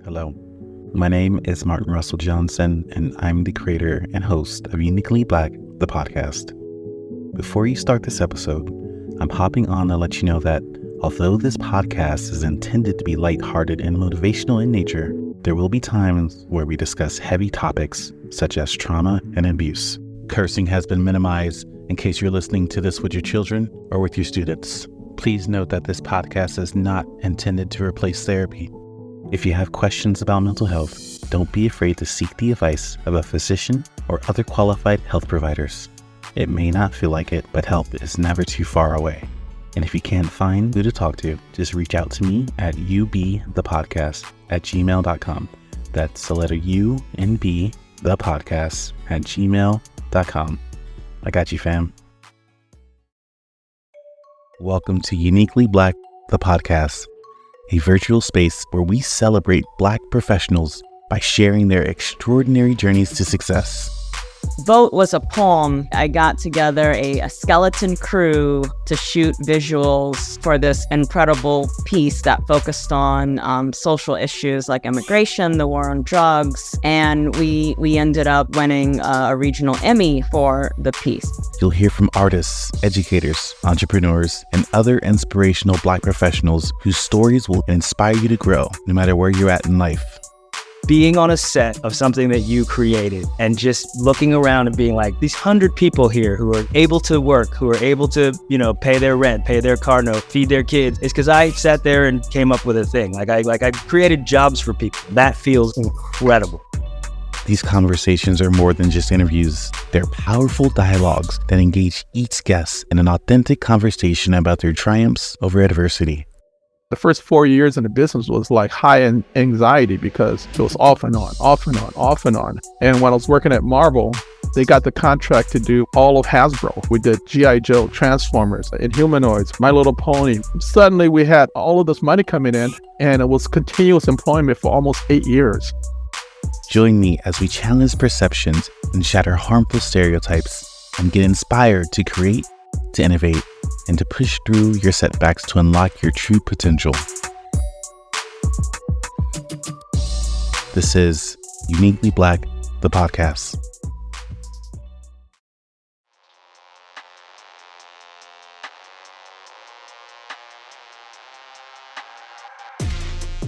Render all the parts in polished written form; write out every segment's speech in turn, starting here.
Hello, my name is Martin Russell Johnson, and I'm the creator and host of Uniquely Black, the podcast. Before you start this episode, I'm hopping on to let you know that although this podcast is intended to be lighthearted and motivational in nature, there will be times where we discuss heavy topics such as trauma and abuse. Cursing has been minimized in case you're listening to this with your children or with your students. Please note that this podcast is not intended to replace therapy. If you have questions about mental health, don't be afraid to seek the advice of a physician or other qualified health providers. It may not feel like it, but help is never too far away. And if you can't find who to talk to, just reach out to me at UBthePodcast@gmail.com. That's the letter U and B, the podcast @gmail.com. I got you, fam. Welcome to Uniquely Black, the podcast, a virtual space where we celebrate Black professionals by sharing their extraordinary journeys to success. Vote was a poem. I got together a skeleton crew to shoot visuals for this incredible piece that focused on social issues like immigration, the war on drugs, and we ended up winning a regional Emmy for the piece. You'll hear from artists, educators, entrepreneurs, and other inspirational Black professionals whose stories will inspire you to grow no matter where you're at in life. Being on a set of something that you created and just looking around and being like, these 100 people here who are able to work, who are able to, pay their rent, pay their car note, feed their kids, is because I sat there and came up with a thing. I created jobs for people. That feels incredible. These conversations are more than just interviews. They're powerful dialogues that engage each guest in an authentic conversation about their triumphs over adversity. The first 4 years in the business was like high in anxiety because it was off and on, off and on, off and on. And when I was working at Marvel, they got the contract to do all of Hasbro. We did G.I. Joe, Transformers, Inhumanoids, My Little Pony. Suddenly we had all of this money coming in, and it was continuous employment for almost 8 years. Join me as we challenge perceptions and shatter harmful stereotypes and get inspired to create, to innovate, and to push through your setbacks to unlock your true potential. This is Uniquely Black, the podcast.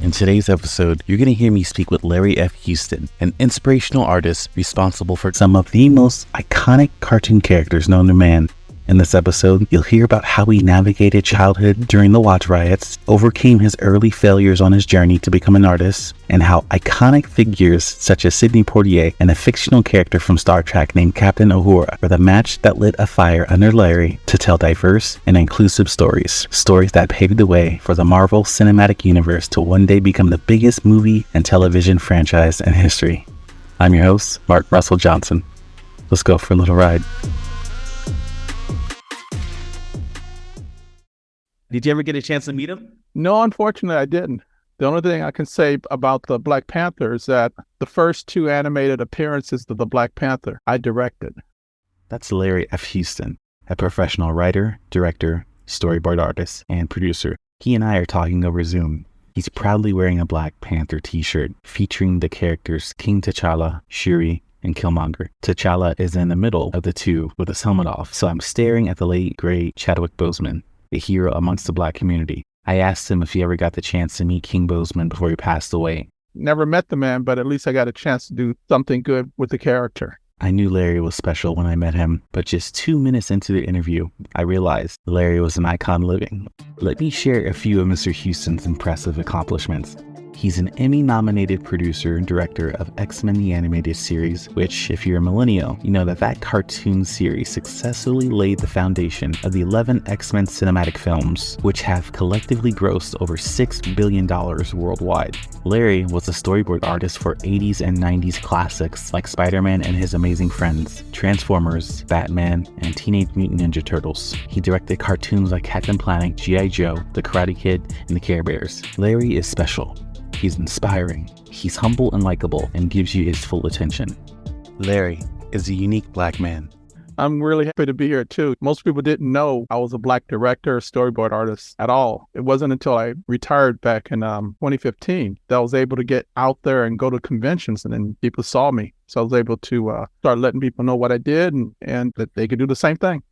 In today's episode, you're going to hear me speak with Larry F. Houston, an inspirational artist responsible for some of the most iconic cartoon characters known to man. In this episode, you'll hear about how he navigated childhood during the Watch riots, overcame his early failures on his journey to become an artist, and how iconic figures such as Sidney Poitier and a fictional character from Star Trek named Captain Uhura were the match that lit a fire under Larry to tell diverse and inclusive stories that paved the way for the Marvel Cinematic Universe to one day become the biggest movie and television franchise in history. I'm your host, Martin Russell Johnson. Let's go for a little ride. Did you ever get a chance to meet him? No, unfortunately, I didn't. The only thing I can say about the Black Panther is that the first 2 animated appearances of the Black Panther, I directed. That's Larry F. Houston, a professional writer, director, storyboard artist, and producer. He and I are talking over Zoom. He's proudly wearing a Black Panther t-shirt featuring the characters King T'Challa, Shuri, and Killmonger. T'Challa is in the middle of the two with his helmet off, so I'm staring at the late, great Chadwick Boseman, a hero amongst the Black community. I asked him if he ever got the chance to meet King Boseman before he passed away. Never met the man, but at least I got a chance to do something good with the character. I knew Larry was special when I met him, but just 2 minutes into the interview, I realized Larry was an icon living. Let me share a few of Mr. Houston's impressive accomplishments. He's an Emmy-nominated producer and director of X-Men the Animated Series, which, if you're a millennial, you know that cartoon series successfully laid the foundation of the 11 X-Men cinematic films, which have collectively grossed over $6 billion worldwide. Larry was a storyboard artist for 80s and 90s classics like Spider-Man and His Amazing Friends, Transformers, Batman, and Teenage Mutant Ninja Turtles. He directed cartoons like Captain Planet, G.I. Joe, The Karate Kid, and The Care Bears. Larry is special. He's inspiring, he's humble and likable, and gives you his full attention. Larry is a unique Black man I'm really happy to be here too. Most people didn't know I was a Black director, storyboard artist at all. It wasn't until I retired back in 2015 that I was able to get out there and go to conventions, and then people saw me. So I was able to start letting people know what I did and that they could do the same thing.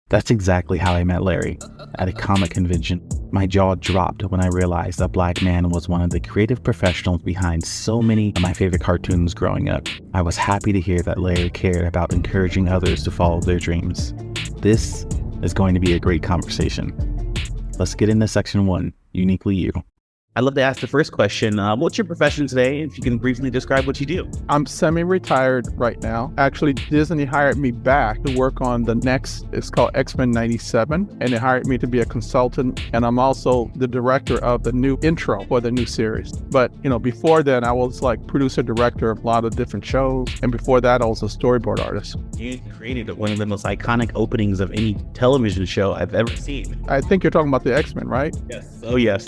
That's exactly how I met Larry, at a comic convention. My jaw dropped when I realized a Black man was one of the creative professionals behind so many of my favorite cartoons growing up. I was happy to hear that Larry cared about encouraging others to follow their dreams. This is going to be a great conversation. Let's get into section 1, Uniquely You. I'd love to ask the first question. What's your profession today? If you can briefly describe what you do. I'm semi-retired right now. Actually, Disney hired me back to work on the next, it's called X-Men 97, and they hired me to be a consultant, and I'm also the director of the new intro for the new series. But, before then, I was like producer, director of a lot of different shows, and before that, I was a storyboard artist. You created one of the most iconic openings of any television show I've ever seen. I think you're talking about the X-Men, right? Yes. Oh, yes.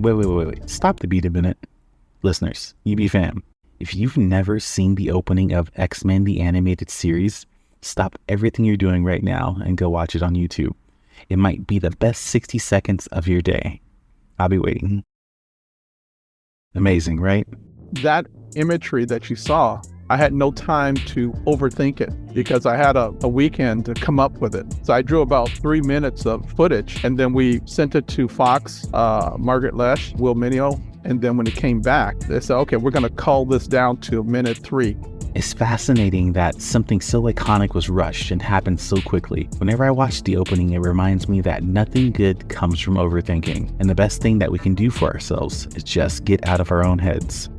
Wait. Stop the beat a minute. Listeners, UB fam, if you've never seen the opening of X-Men the Animated Series, stop everything you're doing right now and go watch it on YouTube. It might be the best 60 seconds of your day. I'll be waiting. Amazing, right? That imagery that you saw, I had no time to overthink it because I had a weekend to come up with it. So I drew about 3 minutes of footage, and then we sent it to Fox, Margaret Lesh, Will Mineo, and then when it came back, they said, okay, we're going to cull this down to minute 3. It's fascinating that something so iconic was rushed and happened so quickly. Whenever I watch the opening, it reminds me that nothing good comes from overthinking, and the best thing that we can do for ourselves is just get out of our own heads.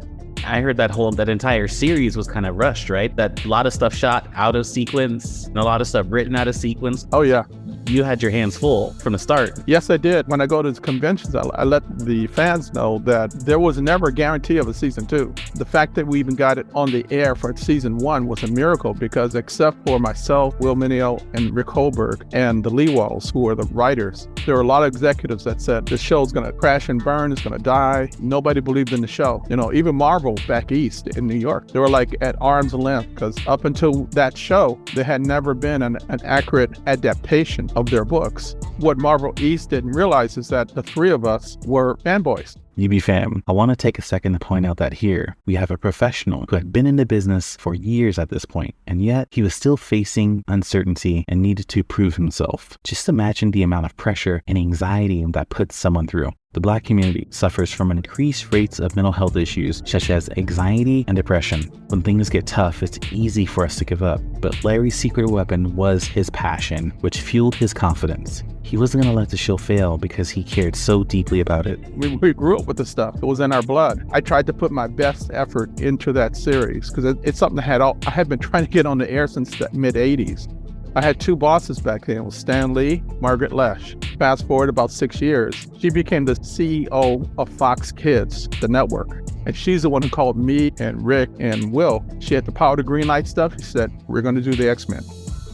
I heard that entire series was kind of rushed, right? That a lot of stuff shot out of sequence and a lot of stuff written out of sequence. Oh, yeah. You had your hands full from the start. Yes, I did. When I go to conventions, I let the fans know that there was never a guarantee of a season 2. The fact that we even got it on the air for season 1 was a miracle because except for myself, Will Mineo, and Rick Holberg, and the Leewalls, who are the writers, there were a lot of executives that said this show's going to crash and burn, it's going to die. Nobody believed in the show. Even Marvel back east in New York, they were like at arm's length because up until that show, there had never been an accurate adaptation of their books. What Marvel East didn't realize is that the 3 of us were fanboys. UB fam, I want to take a second to point out that here we have a professional who had been in the business for years at this point, and yet he was still facing uncertainty and needed to prove himself. Just imagine the amount of pressure and anxiety that puts someone through. The Black community suffers from increased rates of mental health issues such as anxiety and depression. When things get tough, it's easy for us to give up, but Larry's secret weapon was his passion, which fueled his confidence. He wasn't going to let the show fail because he cared so deeply about it. We grew up with this stuff. It was in our blood. I tried to put my best effort into that series because it's something that I had been trying to get on the air since the mid-'80s. I had 2 bosses back then. It was Stan Lee, Margaret Lesh. Fast forward about 6 years, she became the CEO of Fox Kids, the network. And she's the one who called me and Rick and Will. She had the power to greenlight stuff. She said, we're going to do the X-Men.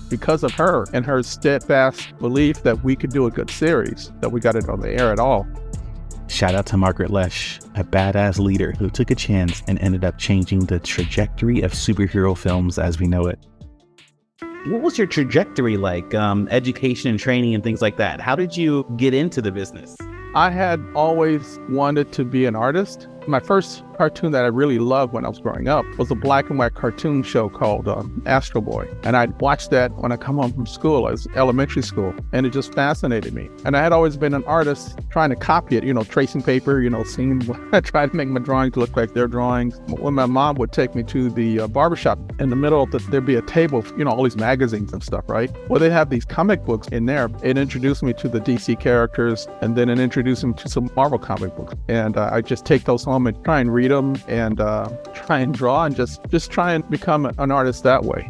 Because of her and her steadfast belief that we could do a good series, that we got it on the air at all. Shout out to Margaret Lesh, a badass leader who took a chance and ended up changing the trajectory of superhero films as we know it. What was your trajectory like, education and training and things like that? How did you get into the business? I had always wanted to be an artist. My first cartoon that I really loved when I was growing up was a black and white cartoon show called Astro Boy. And I'd watch that when I come home from school, as elementary school, and it just fascinated me. And I had always been an artist trying to copy it, tracing paper, seeing, trying to make my drawings look like their drawings. When my mom would take me to the barbershop, in the middle of there'd be a table, all these magazines and stuff, right? Well, they'd have these comic books in there. It introduced me to the DC characters, and then it introduced me to some Marvel comic books. And I just take those home and try and read them and try and draw and just try and become an artist that way.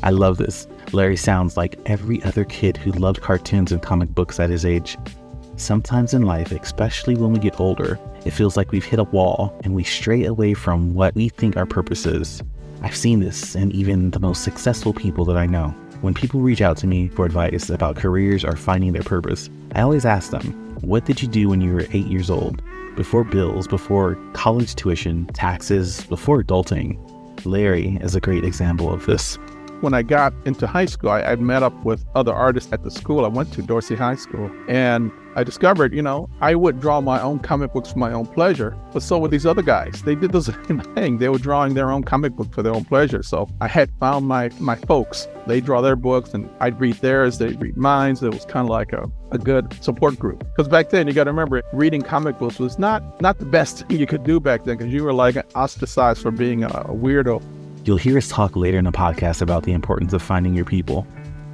I love this. Larry sounds like every other kid who loved cartoons and comic books at his age. Sometimes in life, especially when we get older, it feels like we've hit a wall and we stray away from what we think our purpose is. I've seen this in even the most successful people that I know. When people reach out to me for advice about careers or finding their purpose, I always ask them, what did you do when you were 8 years old? Before bills, before college tuition, taxes, before adulting. Larry is a great example of this. when I got into high school, I met up with other artists at the school I went to, Dorsey High School. And I discovered, I would draw my own comic books for my own pleasure, but so would these other guys. They did the same thing. They were drawing their own comic book for their own pleasure. So I had found my folks. They draw their books and I'd read theirs, they'd read mine. So it was kind of like a good support group. Because back then, you got to remember, reading comic books was not the best thing you could do back then, because you were like ostracized for being a weirdo. You'll hear us talk later in the podcast about the importance of finding your people.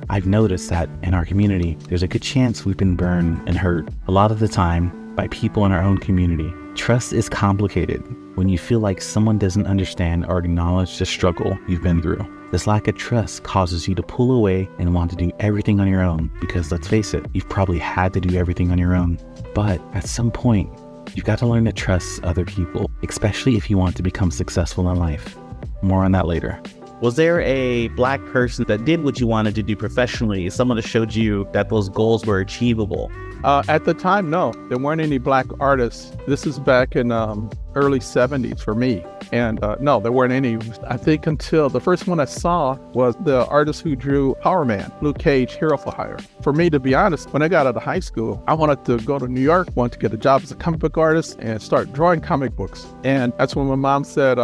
I've noticed that in our community, there's a good chance we've been burned and hurt a lot of the time by people in our own community. Trust is complicated when you feel like someone doesn't understand or acknowledge the struggle you've been through. This lack of trust causes you to pull away and want to do everything on your own because, let's face it, you've probably had to do everything on your own. But at some point, you've got to learn to trust other people, especially if you want to become successful in life. More on that later. Was there a Black person that did what you wanted to do professionally? Someone that showed you that those goals were achievable? At the time, no. There weren't any Black artists. This is back in early 70s for me. And no, there weren't any. I think until the first one I saw was the artist who drew Power Man, Luke Cage, Hero for Hire. For me, to be honest, when I got out of high school, I wanted to go to New York, wanted to get a job as a comic book artist and start drawing comic books. And that's when my mom said,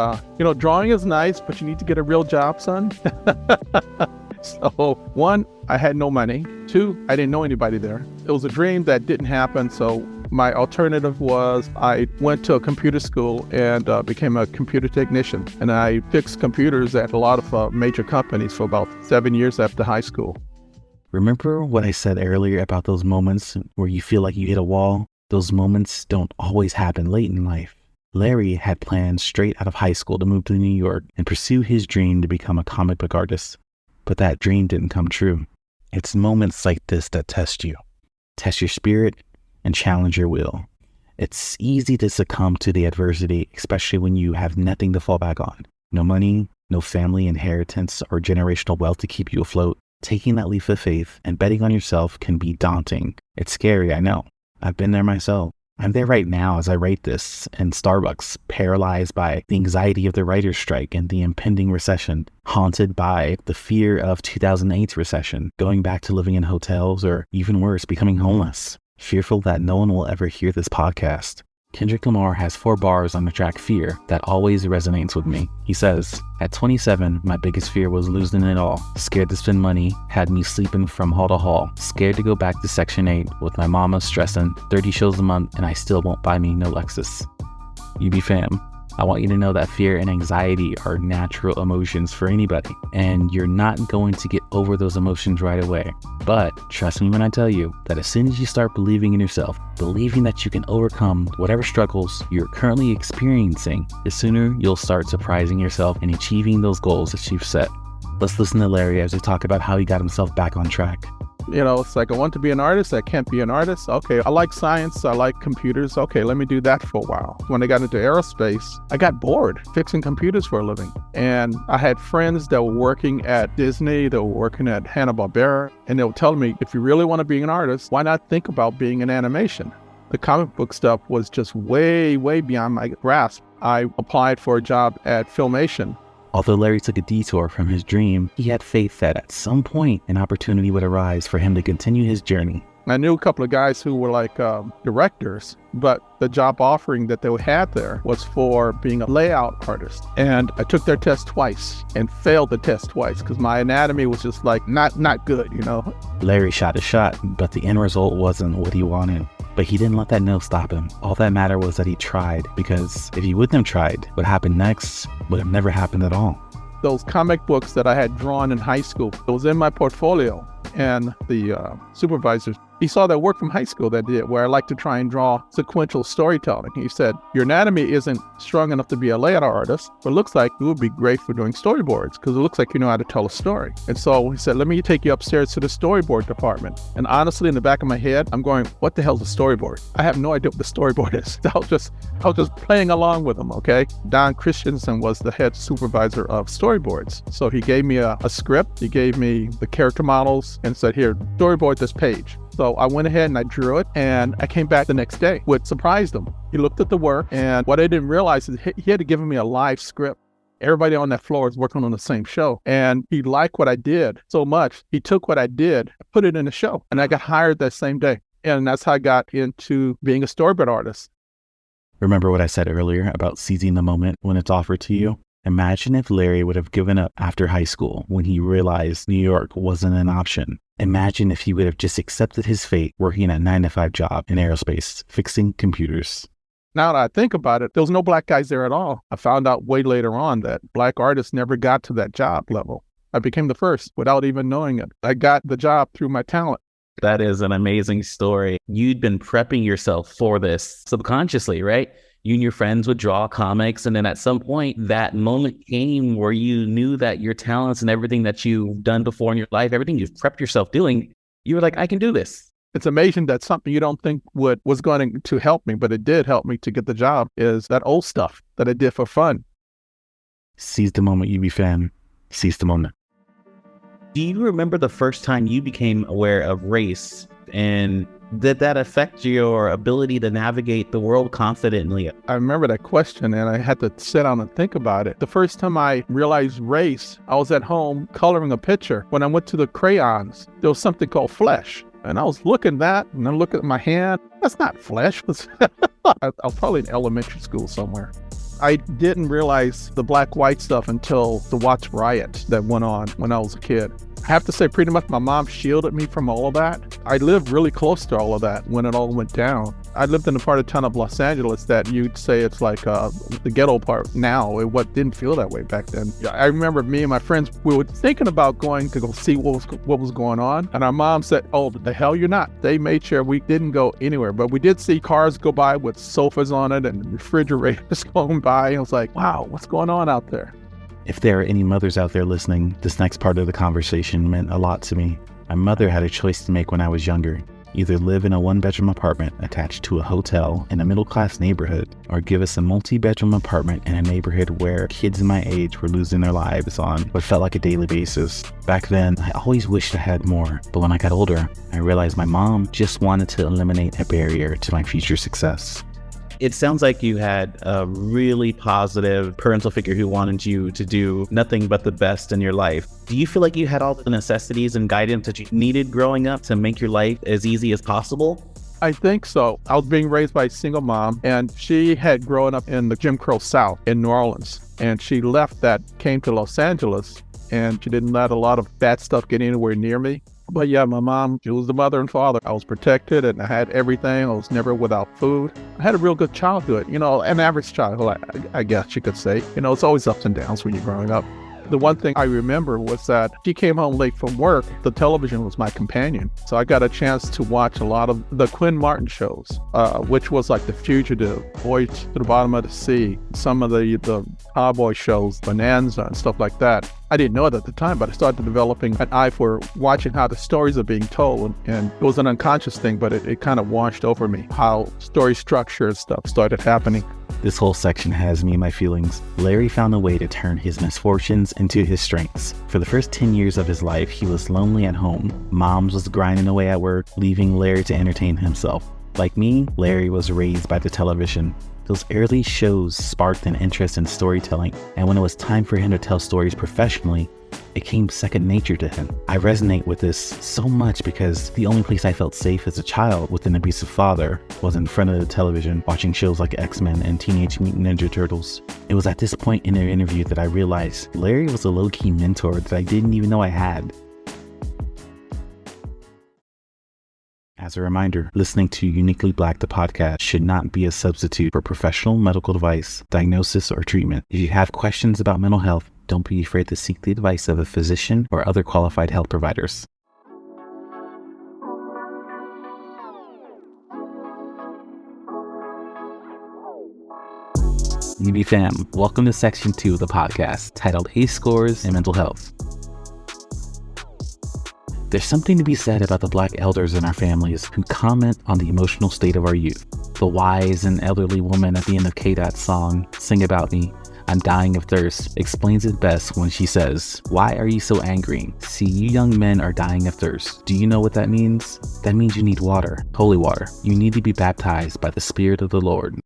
drawing is nice, but you need to get a real job, son. So, one, I had no money. Two, I didn't know anybody there. It was a dream that didn't happen. So my alternative was I went to a computer school and became a computer technician. And I fixed computers at a lot of major companies for about 7 years after high school. Remember what I said earlier about those moments where you feel like you hit a wall? Those moments don't always happen late in life. Larry had plans straight out of high school to move to New York and pursue his dream to become a comic book artist. But that dream didn't come true. It's moments like this that test you, test your spirit, and challenge your will. It's easy to succumb to the adversity, especially when you have nothing to fall back on. No money, no family inheritance or generational wealth to keep you afloat. Taking that leap of faith and betting on yourself can be daunting. It's scary, I know. I've been there myself. I'm there right now as I write this in Starbucks, paralyzed by the anxiety of the writer's strike and the impending recession, haunted by the fear of 2008's recession, going back to living in hotels or even worse, becoming homeless, fearful that no one will ever hear this podcast. Kendrick Lamar has 4 bars on the track Fear that always resonates with me. He says, at 27, my biggest fear was losing it all. Scared to spend money, had me sleeping from hall to hall. Scared to go back to Section 8 with my mama stressing 30 shows a month and I still won't buy me no Lexus. UB fam, I want you to know that fear and anxiety are natural emotions for anybody, and you're not going to get over those emotions right away. But trust me when I tell you that as soon as you start believing in yourself, believing that you can overcome whatever struggles you're currently experiencing, the sooner you'll start surprising yourself and achieving those goals that you've set. Let's listen to Larry as we talk about how he got himself back on track. It's like I want to be an artist. I can't be an artist. Okay, I like science. I like computers. Okay, let me do that for a while. When I got into aerospace, I got bored fixing computers for a living. And I had friends that were working at Disney, that were working at Hanna-Barbera, and they were telling me, if you really want to be an artist, why not think about being in animation? The comic book stuff was just way, way beyond my grasp. I applied for a job at Filmation. Although Larry took a detour from his dream, he had faith that at some point an opportunity would arise for him to continue his journey. I knew a couple of guys who were like directors, but the job offering that they had there was for being a layout artist. And I took their test twice and failed the test twice because my anatomy was just like not good, Larry shot his shot, but the end result wasn't what he wanted. But he didn't let that no stop him. All that mattered was that he tried, because if he wouldn't have tried, what happened next would have never happened at all. Those comic books that I had drawn in high school, it was in my portfolio. And the supervisor, he saw that work from high school that did, where I like to try and draw sequential storytelling. He said, your anatomy isn't strong enough to be a layout artist, but it looks like it would be great for doing storyboards because it looks like you know how to tell a story. And so he said, let me take you upstairs to the storyboard department. And honestly, in the back of my head, I'm going, what the hell's a storyboard? I have no idea what the storyboard is. I was just playing along with him, okay? Don Christensen was the head supervisor of storyboards. So he gave me a script, he gave me the character models, and said, here, storyboard this page. So I went ahead and I drew it, and I came back the next day, which surprised him. He looked at the work, and what I didn't realize is he had given me a live script. Everybody on that floor is working on the same show. And he liked what I did so much. He took what I did, put it in the show, and I got hired that same day. And that's how I got into being a storyboard artist. Remember what I said earlier about seizing the moment when it's offered to you? Imagine if Larry would have given up after high school when he realized New York wasn't an option. Imagine if he would have just accepted his fate working a 9-to-5 job in aerospace, fixing computers. Now that I think about it, there was no black guys there at all. I found out way later on that black artists never got to that job level. I became the first without even knowing it. I got the job through my talent. That is an amazing story. You'd been prepping yourself for this subconsciously, right? You and your friends would draw comics, and then at some point, that moment came where you knew that your talents and everything that you've done before in your life, everything you've prepped yourself doing, you were like, I can do this. It's amazing that something you don't think was going to help me, but it did help me to get the job, is that old stuff that I did for fun. Seize the moment, UB fam. Seize the moment. Do you remember the first time you became aware of race, and did that affect your ability to navigate the world confidently? I remember that question, and I had to sit down and think about it. The first time I realized race, I was at home coloring a picture. When I went to the crayons, there was something called flesh. And I was looking at that, and I looked at my hand. That's not flesh. I was probably in elementary school somewhere. I didn't realize the black-white stuff until the Watts riot that went on when I was a kid. I have to say, pretty much my mom shielded me from all of that. I lived really close to all of that when it all went down. I lived in a part of town of Los Angeles that you'd say it's like the ghetto part now. It didn't feel that way back then. I remember me and my friends, we were thinking about going to go see what was going on. And our mom said, oh, the hell you're not. They made sure we didn't go anywhere. But we did see cars go by with sofas on it and refrigerators going by. And I was like, wow, what's going on out there? If there are any mothers out there listening, this next part of the conversation meant a lot to me. My mother had a choice to make when I was younger. Either live in a one-bedroom apartment attached to a hotel in a middle-class neighborhood, or give us a multi-bedroom apartment in a neighborhood where kids my age were losing their lives on what felt like a daily basis. Back then, I always wished I had more, but when I got older, I realized my mom just wanted to eliminate a barrier to my future success. It sounds like you had a really positive parental figure who wanted you to do nothing but the best in your life. Do you feel like you had all the necessities and guidance that you needed growing up to make your life as easy as possible? I think so. I was being raised by a single mom, and she had grown up in the Jim Crow South in New Orleans. And she left that, came to Los Angeles, and she didn't let a lot of bad stuff get anywhere near me. But yeah, my mom, she was the mother and father. I was protected and I had everything. I was never without food. I had a real good childhood, an average childhood, I guess you could say. It's always ups and downs when you're growing up. The one thing I remember was that she came home late from work. The television was my companion. So I got a chance to watch a lot of the Quinn Martin shows, which was like The Fugitive, Voyage to the Bottom of the Sea, some of the cowboy shows, Bonanza and stuff like that. I didn't know it at the time, but I started developing an eye for watching how the stories are being told. And it was an unconscious thing, but it kind of washed over me, how story structure and stuff started happening. This whole section has me in my feelings. Larry found a way to turn his misfortunes into his strengths. For the first 10 years of his life, he was lonely at home. Moms was grinding away at work, leaving Larry to entertain himself. Like me, Larry was raised by the television. Those early shows sparked an interest in storytelling, and when it was time for him to tell stories professionally, it came second nature to him. I resonate with this so much because the only place I felt safe as a child with an abusive father was in front of the television, watching shows like X-Men and Teenage Mutant Ninja Turtles. It was at this point in their interview that I realized Larry was a low-key mentor that I didn't even know I had. As a reminder, listening to Uniquely Black, the podcast, should not be a substitute for professional medical advice, diagnosis, or treatment. If you have questions about mental health, don't be afraid to seek the advice of a physician or other qualified health providers. UB fam, welcome to section 2 of the podcast, titled ACE Scores and Mental Health. There's something to be said about the Black elders in our families who comment on the emotional state of our youth. The wise and elderly woman at the end of K-Dot's song, Sing About Me, I'm Dying of Thirst, explains it best when she says, why are you so angry? See, you young men are dying of thirst. Do you know what that means? That means you need water, holy water. You need to be baptized by the Spirit of the Lord.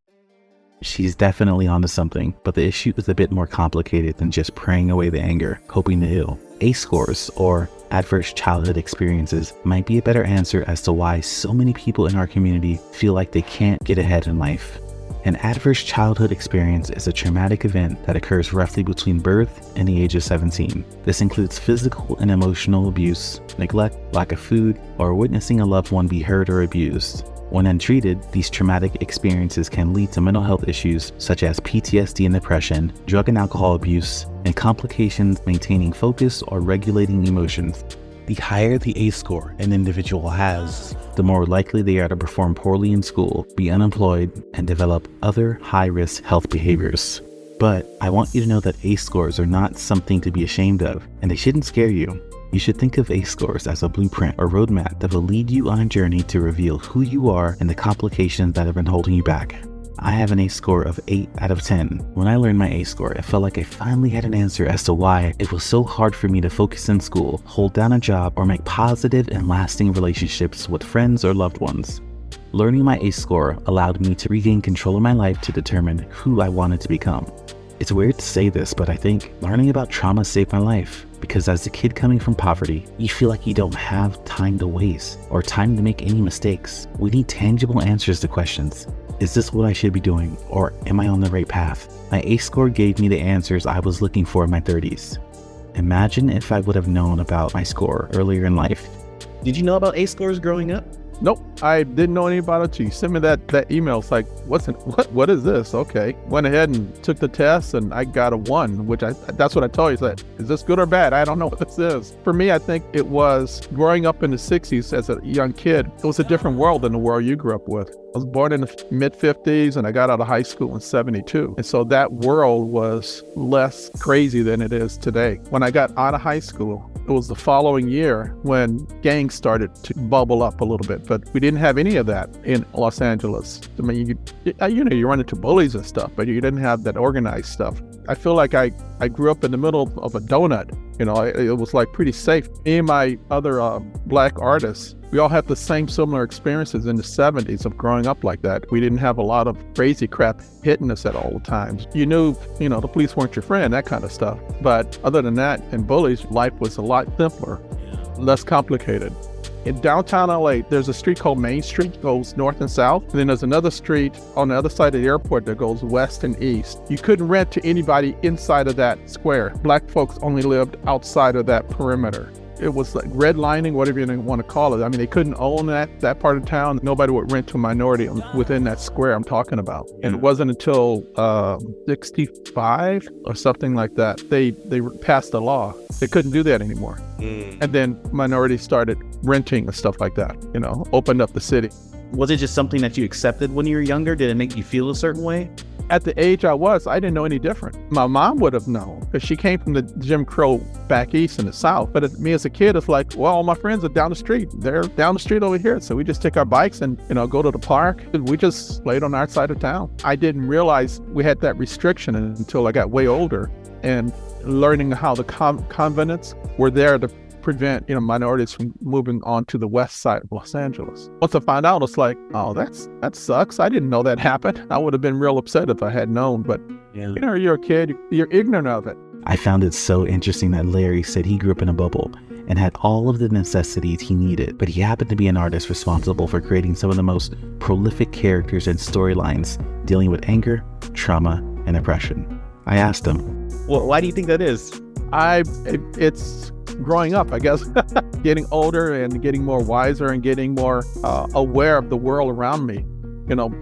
she's definitely onto something, but the issue is a bit more complicated than just praying away the anger, hoping to heal. ACE scores, or adverse childhood experiences, might be a better answer as to why so many people in our community feel like they can't get ahead in life. An adverse childhood experience is a traumatic event that occurs roughly between birth and the age of 17. This includes physical and emotional abuse, neglect, lack of food, or witnessing a loved one be hurt or abused. When untreated, these traumatic experiences can lead to mental health issues such as PTSD and depression, drug and alcohol abuse, and complications maintaining focus or regulating emotions. The higher the ACE score an individual has, the more likely they are to perform poorly in school, be unemployed, and develop other high-risk health behaviors. But I want you to know that ACE scores are not something to be ashamed of, and they shouldn't scare you. You should think of ACE scores as a blueprint or roadmap that will lead you on a journey to reveal who you are and the complications that have been holding you back. I have an ACE score of 8 out of 10. When I learned my ACE score, it felt like I finally had an answer as to why it was so hard for me to focus in school, hold down a job, or make positive and lasting relationships with friends or loved ones. Learning my ACE score allowed me to regain control of my life to determine who I wanted to become. It's weird to say this, but I think learning about trauma saved my life, because as a kid coming from poverty, you feel like you don't have time to waste or time to make any mistakes. We need tangible answers to questions. Is this what I should be doing, or am I on the right path? My ACE score gave me the answers I was looking for in my 30s. Imagine if I would have known about my score earlier in life. Did you know about ACE scores growing up? Nope, I didn't know anything about it till you sent me that email. It's like, what is this? Okay. Went ahead and took the test and I got a 1, which that's what I told you. Said, is this good or bad? I don't know what this is. For me, I think it was growing up in the 60s as a young kid. It was a different world than the world you grew up with. I was born in the mid-50s and I got out of high school in 72. And so that world was less crazy than it is today. When I got out of high school, it was the following year when gangs started to bubble up a little bit, but we didn't have any of that in Los Angeles. I mean, you run into bullies and stuff, but you didn't have that organized stuff. I feel like I grew up in the middle of a donut. It was like pretty safe. Me and my other black artists, we all had the same similar experiences in the 70s of growing up like that. We didn't have a lot of crazy crap hitting us at all the times. You knew, the police weren't your friend, that kind of stuff. But other than that, in bullies, life was a lot simpler, less complicated. In downtown LA, there's a street called Main Street that goes north and south. And then there's another street on the other side of the airport that goes west and east. You couldn't rent to anybody inside of that square. Black folks only lived outside of that perimeter. It was like redlining, whatever you want to call it. I mean, they couldn't own that part of town. Nobody would rent to a minority within that square I'm talking about. And it wasn't until 65 or something like that, they passed a law. They couldn't do that anymore. And then minorities started renting and stuff like that, opened up the city. Was it just something that you accepted when you were younger? Did it make you feel a certain way? At the age I was, I didn't know any different. My mom would have known because she came from the Jim Crow back east in the South. But me as a kid, it's like, well, all my friends are down the street. They're down the street over here. So we just take our bikes and, go to the park. We just played on our side of town. I didn't realize we had that restriction until I got way older and learning how the covenants were there to prevent minorities from moving on to the west side of Los Angeles. Once I found out, it's like, oh, that sucks. I didn't know that happened. I would have been real upset if I had known, but you're a kid, you're ignorant of it. I found it so interesting that Larry said he grew up in a bubble and had all of the necessities he needed, but he happened to be an artist responsible for creating some of the most prolific characters and storylines dealing with anger, trauma, and oppression. I asked him, well, why do you think that is? It's growing up, I guess, getting older and getting more wiser and getting more aware of the world around me.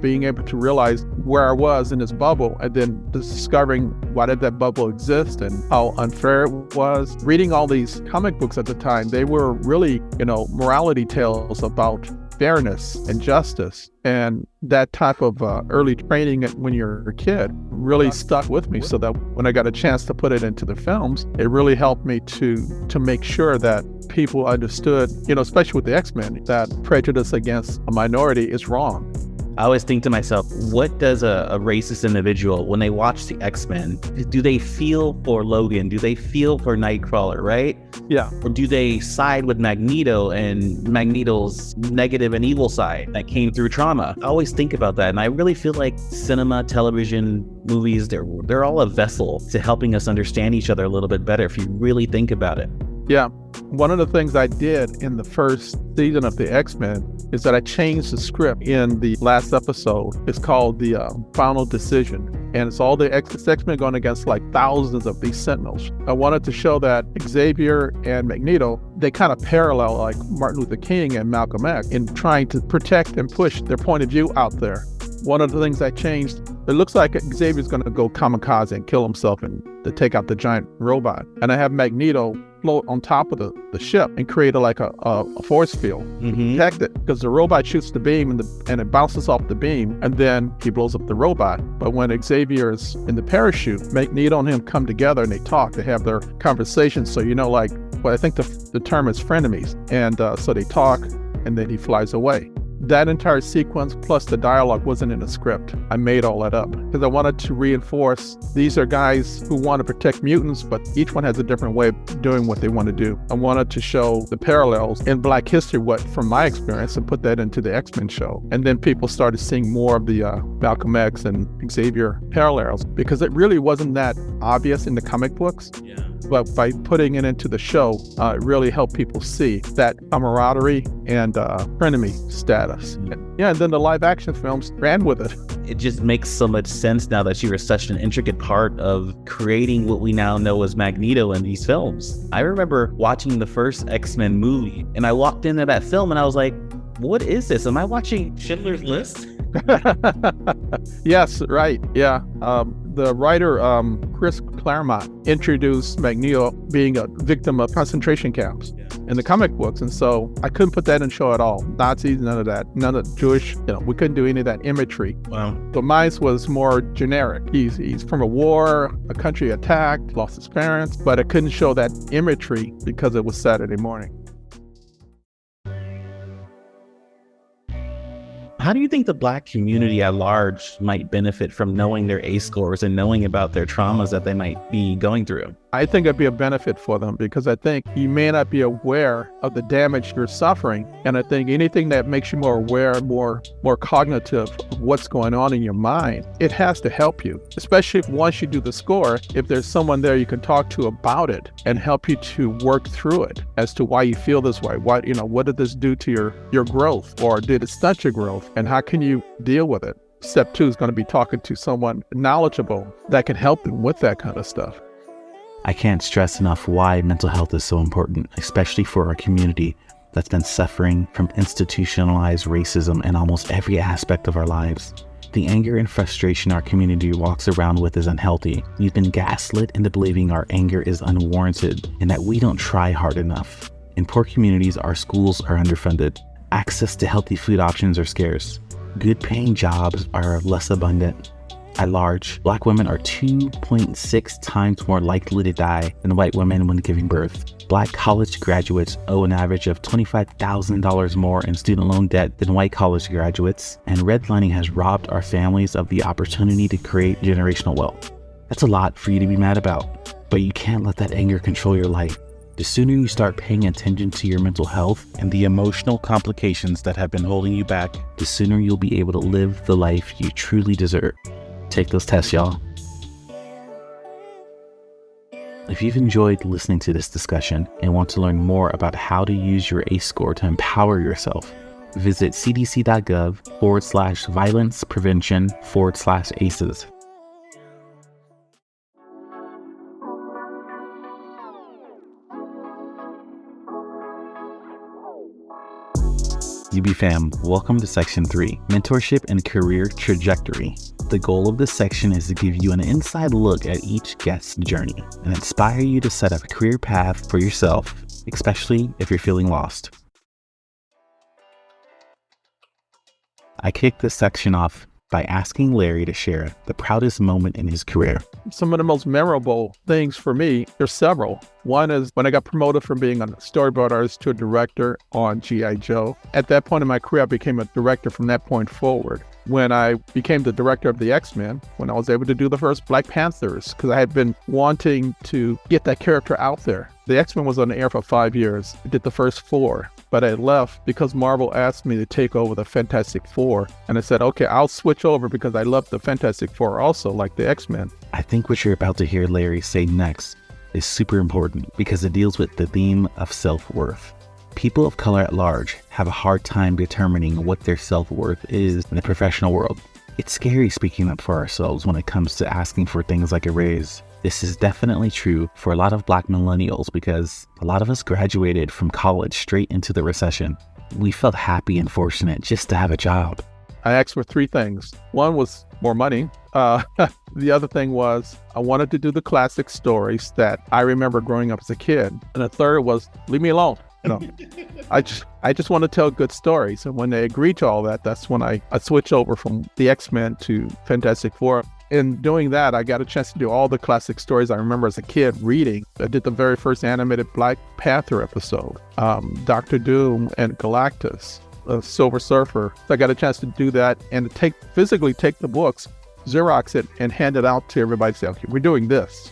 Being able to realize where I was in this bubble and then discovering why did that bubble exist and how unfair it was. Reading all these comic books at the time, they were really, morality tales about fairness and justice. And that type of early training when you're a kid really stuck with me, so that when I got a chance to put it into the films, it really helped me to make sure that people understood, especially with the X-Men, that prejudice against a minority is wrong. I always think to myself, what does a racist individual, when they watch the X-Men, do they feel for Logan? Do they feel for Nightcrawler, right? Yeah. Or do they side with Magneto and Magneto's negative and evil side that came through trauma? I always think about that. And I really feel like cinema, television, movies, they're all a vessel to helping us understand each other a little bit better if you really think about it. Yeah. One of the things I did in the first season of the X-Men is that I changed the script in the last episode. It's called the Final Decision. And it's all the X-Men going against like thousands of these Sentinels. I wanted to show that Xavier and Magneto, they kind of parallel like Martin Luther King and Malcolm X in trying to protect and push their point of view out there. One of the things I changed, it looks like Xavier's going to go kamikaze and kill himself and to take out the giant robot. And I have Magneto float on top of the ship and create a force field to protect it, because the robot shoots the beam and it bounces off the beam and then he blows up the robot. But when Xavier is in the parachute, Magneto and him come together and they talk, they have their conversations. So like, well, I think the term is frenemies. And so they talk and then he flies away. That entire sequence plus the dialogue wasn't in the script. I made all that up because I wanted to reinforce these are guys who want to protect mutants, but each one has a different way of doing what they want to do. I wanted to show the parallels in Black history, from my experience, and put that into the X-Men show. And then people started seeing more of the Malcolm X and Xavier parallels, because it really wasn't that obvious in the comic books. Yeah. But by putting it into the show, it really helped people see that camaraderie and frenemy status. And then the live action films ran with it. It just makes so much sense now that you were such an intricate part of creating what we now know as Magneto in these films. I remember watching the first X-Men movie, and I walked into that film and I was like, what is this? Am I watching Schindler's List? Yes, right. Yeah. The writer, Chris Claremont, introduced Magneto being a victim of concentration camps in the comic books. And so I couldn't put that in the show at all. Nazis, none of that. None of Jewish, we couldn't do any of that imagery. Wow. So mine was more generic. He's from a war, a country attacked, lost his parents, but I couldn't show that imagery because it was Saturday morning. How do you think the Black community at large might benefit from knowing their ACE scores and knowing about their traumas that they might be going through? I think it'd be a benefit for them, because I think you may not be aware of the damage you're suffering. And I think anything that makes you more aware, more cognitive of what's going on in your mind, it has to help you, especially if once you do the score, if there's someone there you can talk to about it and help you to work through it as to why you feel this way. What did this do to your growth, or did it stunt your growth? And how can you deal with it? Step 2 is going to be talking to someone knowledgeable that can help them with that kind of stuff. I can't stress enough why mental health is so important, especially for our community that's been suffering from institutionalized racism in almost every aspect of our lives. The anger and frustration our community walks around with is unhealthy. We've been gaslit into believing our anger is unwarranted and that we don't try hard enough. In poor communities, our schools are underfunded. Access to healthy food options are scarce. Good paying jobs are less abundant. At large, Black women are 2.6 times more likely to die than white women when giving birth. Black college graduates owe an average of $25,000 more in student loan debt than white college graduates, and redlining has robbed our families of the opportunity to create generational wealth. That's a lot for you to be mad about, but you can't let that anger control your life. The sooner you start paying attention to your mental health and the emotional complications that have been holding you back, the sooner you'll be able to live the life you truly deserve. Take those tests, y'all. If you've enjoyed listening to this discussion and want to learn more about how to use your ACE score to empower yourself, visit cdc.gov/violence-prevention/ACEs. UB fam, welcome to Section 3, Mentorship and Career Trajectory. The goal of this section is to give you an inside look at each guest's journey and inspire you to set up a career path for yourself, especially if you're feeling lost. I kicked this section off by asking Larry to share the proudest moment in his career. Some of the most memorable things for me, there's several. One is when I got promoted from being a storyboard artist to a director on G.I. Joe. At that point in my career, I became a director from that point forward. when I became the director of the X-Men, when I was able to do the first Black Panthers, because I had been wanting to get that character out there. The X-Men was on the air for 5 years. I did the first 4, but I left because Marvel asked me to take over the Fantastic Four. And I said, okay, I'll switch over because I love the Fantastic Four also, like the X-Men. I think what you're about to hear Larry say next is super important because it deals with the theme of self-worth. People of color at large have a hard time determining what their self-worth is in the professional world. It's scary speaking up for ourselves when it comes to asking for things like a raise. This is definitely true for a lot of Black millennials because a lot of us graduated from college straight into the recession. We felt happy and fortunate just to have a job. I asked for 3 things. One was more money. The other thing was I wanted to do the classic stories that I remember growing up as a kid. And the third was leave me alone. You know, I just want to tell good stories. And when they agreed to all that, that's when I switched over from the X-Men to Fantastic Four. In doing that, I got a chance to do all the classic stories I remember as a kid reading. I did the very first animated Black Panther episode, Dr. Doom and Galactus, Silver Surfer. So I got a chance to do that and to physically take the books, Xerox it, and hand it out to everybody. Say, okay, we're doing this.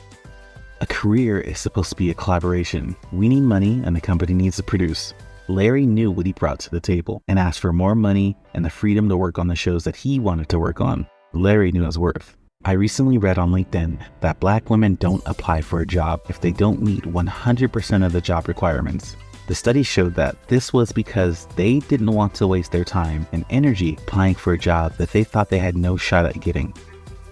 A career is supposed to be a collaboration. We need money and the company needs to produce. Larry knew what he brought to the table and asked for more money and the freedom to work on the shows that he wanted to work on. Larry knew his worth. I recently read on LinkedIn that Black women don't apply for a job if they don't meet 100% of the job requirements. The study showed that this was because they didn't want to waste their time and energy applying for a job that they thought they had no shot at getting.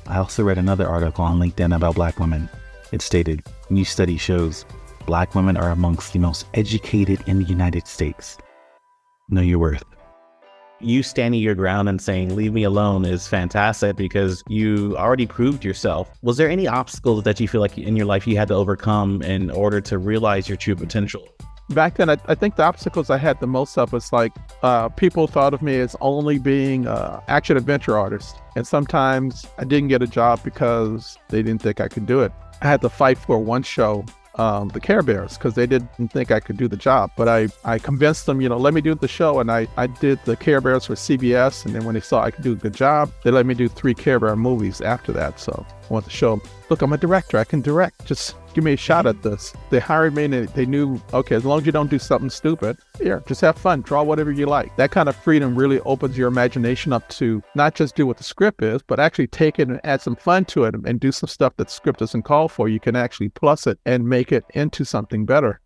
I also read another article on LinkedIn about Black women. It stated, new study shows Black women are amongst the most educated in the United States. Know your worth. You standing your ground and saying, leave me alone is fantastic because you already proved yourself. Was there any obstacles that you feel like in your life you had to overcome in order to realize your true potential? Back then, I think the obstacles I had the most of was like people thought of me as only being an action adventure artist. And sometimes I didn't get a job because they didn't think I could do it. I had to fight for one show, the Care Bears, because they didn't think I could do the job. But I convinced them, let me do the show. And I did the Care Bears for CBS. And then when they saw I could do a good job, they let me do 3 Care Bear movies after that. So I want to show them, look, I'm a director. I can direct. Just give me a shot at this. They hired me and they knew, okay, as long as you don't do something stupid, here, just have fun, draw whatever you like. That kind of freedom really opens your imagination up to not just do what the script is, but actually take it and add some fun to it and do some stuff that the script doesn't call for. You can actually plus it and make it into something better.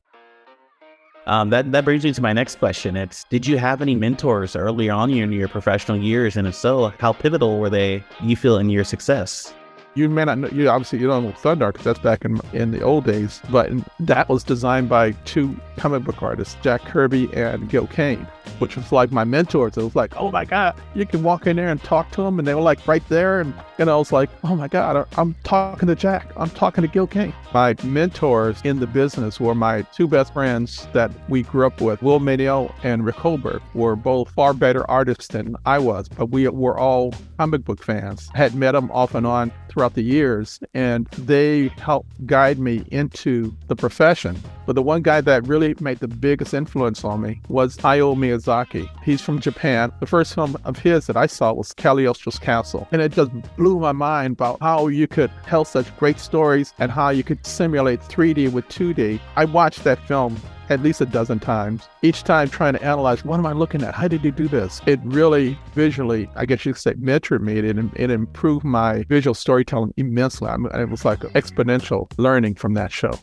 That brings me to my next question. It's, did you have any mentors early on in your professional years? And if so, how pivotal were they, you feel, in your success? You may not know, you don't know Thunder because that's back in the old days, but that was designed by 2 comic book artists, Jack Kirby and Gil Kane, which was like my mentors. It was like, oh my God, you can walk in there and talk to them, and they were like right there, and I was like, oh my God, I'm talking to Jack, I'm talking to Gil Kane. My mentors in the business were my 2 best friends that we grew up with, Will Mediel and Rick Holberg, were both far better artists than I was, but we were all comic book fans. I had met them off and on throughout the years, and they helped guide me into the profession. But the one guy that really made the biggest influence on me was Hayao Miyazaki. He's from Japan. The first film of his that I saw was Cagliostro's Castle, and it just blew my mind about how you could tell such great stories and how you could simulate 3D with 2D. I watched that film at least a dozen times, each time trying to analyze, what am I looking at? How did he do this? It really visually, I guess you could say, mentored me. It improved my visual storytelling immensely. It was like an exponential learning from that show.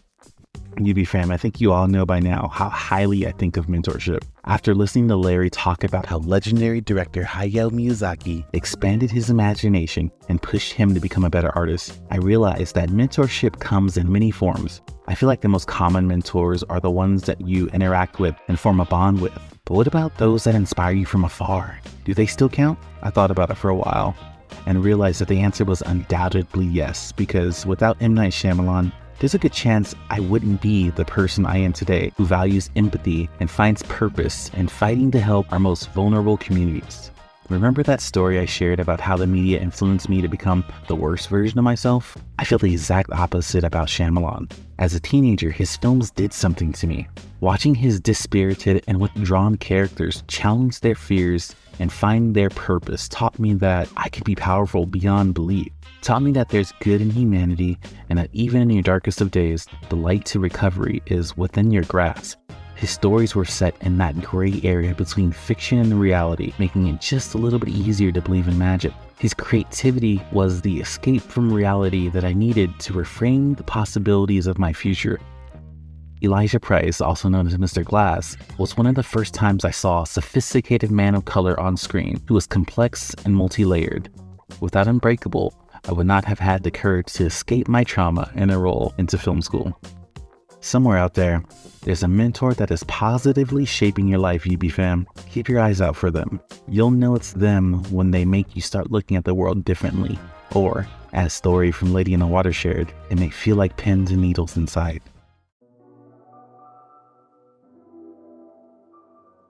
UB fam, I think you all know by now how highly I think of mentorship. After listening to Larry talk about how legendary director Hayao Miyazaki expanded his imagination and pushed him to become a better artist, I realized that mentorship comes in many forms. I feel like the most common mentors are the ones that you interact with and form a bond with. But what about those that inspire you from afar? Do they still count? I thought about it for a while and realized that the answer was undoubtedly yes, because without M. Night Shyamalan, there's a good chance I wouldn't be the person I am today, who values empathy and finds purpose in fighting to help our most vulnerable communities. Remember that story I shared about how the media influenced me to become the worst version of myself? I feel the exact opposite about Shyamalan. As a teenager, his films did something to me. Watching his dispirited and withdrawn characters challenge their fears and find their purpose taught me that I could be powerful beyond belief. Taught me that there's good in humanity and that even in your darkest of days, the light to recovery is within your grasp. His stories were set in that gray area between fiction and reality, making it just a little bit easier to believe in magic. His creativity was the escape from reality that I needed to reframe the possibilities of my future. Elijah Price, also known as Mr. Glass, was one of the first times I saw a sophisticated man of color on screen who was complex and multi-layered. Without Unbreakable, I would not have had the courage to escape my trauma and enroll into film school. Somewhere out there, there's a mentor that is positively shaping your life, UB fam. Keep your eyes out for them. You'll know it's them when they make you start looking at the world differently. Or, as Story from Lady in the Water shared, it may feel like pins and needles inside.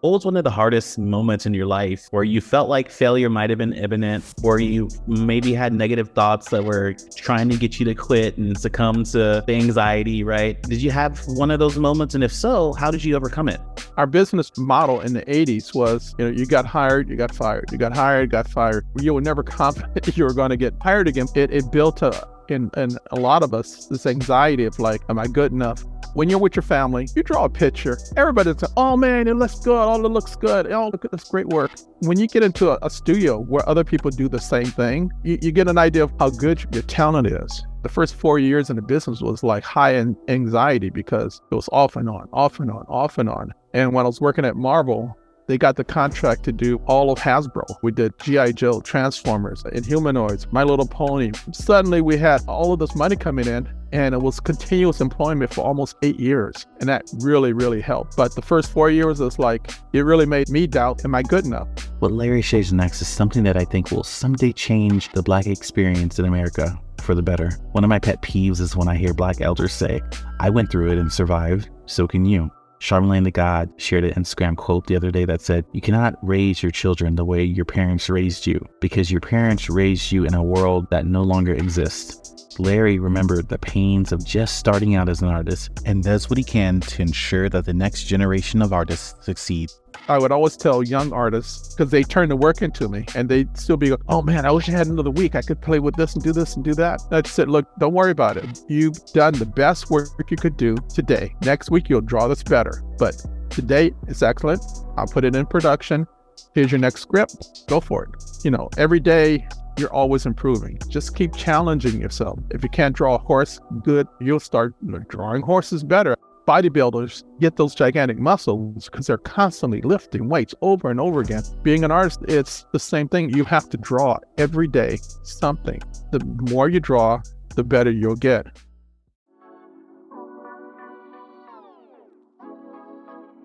What was one of the hardest moments in your life where you felt like failure might have been imminent, or you maybe had negative thoughts that were trying to get you to quit and succumb to the anxiety, right? Did you have one of those moments? And if so, how did you overcome it? Our business model in the 80s was, you got hired, you got fired. You got hired, got fired. You were never confident you were going to get hired again. It built in a lot of us this anxiety of like, am I good enough? When you're with your family, you draw a picture. Everybody's like, oh man, it looks good. Oh, it looks good. Oh, look at this great work. When you get into a studio where other people do the same thing, you get an idea of how good your talent is. The first 4 years in the business was like high in anxiety because it was off and on, off and on, off and on. And when I was working at Marvel, they got the contract to do all of Hasbro. We did G.I. Joe, Transformers, Inhumanoids, My Little Pony. Suddenly we had all of this money coming in, and it was continuous employment for almost 8 years. And that really, really helped. But the first 4 years was like, it really made me doubt, am I good enough? What Larry shares next is something that I think will someday change the Black experience in America for the better. One of my pet peeves is when I hear Black elders say, I went through it and survived, so can you. Charlemagne the God shared an Instagram quote the other day that said, you cannot raise your children the way your parents raised you because your parents raised you in a world that no longer exists. Larry remembered the pains of just starting out as an artist and does what he can to ensure that the next generation of artists succeed. I would always tell young artists, because they turn the work into me, and they'd still be like, oh man, I wish I had another week. I could play with this and do that. I just said, look, don't worry about it. You've done the best work you could do today. Next week, you'll draw this better. But today, it's excellent. I'll put it in production. Here's your next script. Go for it. Every day, you're always improving. Just keep challenging yourself. If you can't draw a horse good, you'll start drawing horses better. Bodybuilders get those gigantic muscles because they're constantly lifting weights over and over again. Being an artist, it's the same thing. You have to draw every day something. The more you draw, the better you'll get.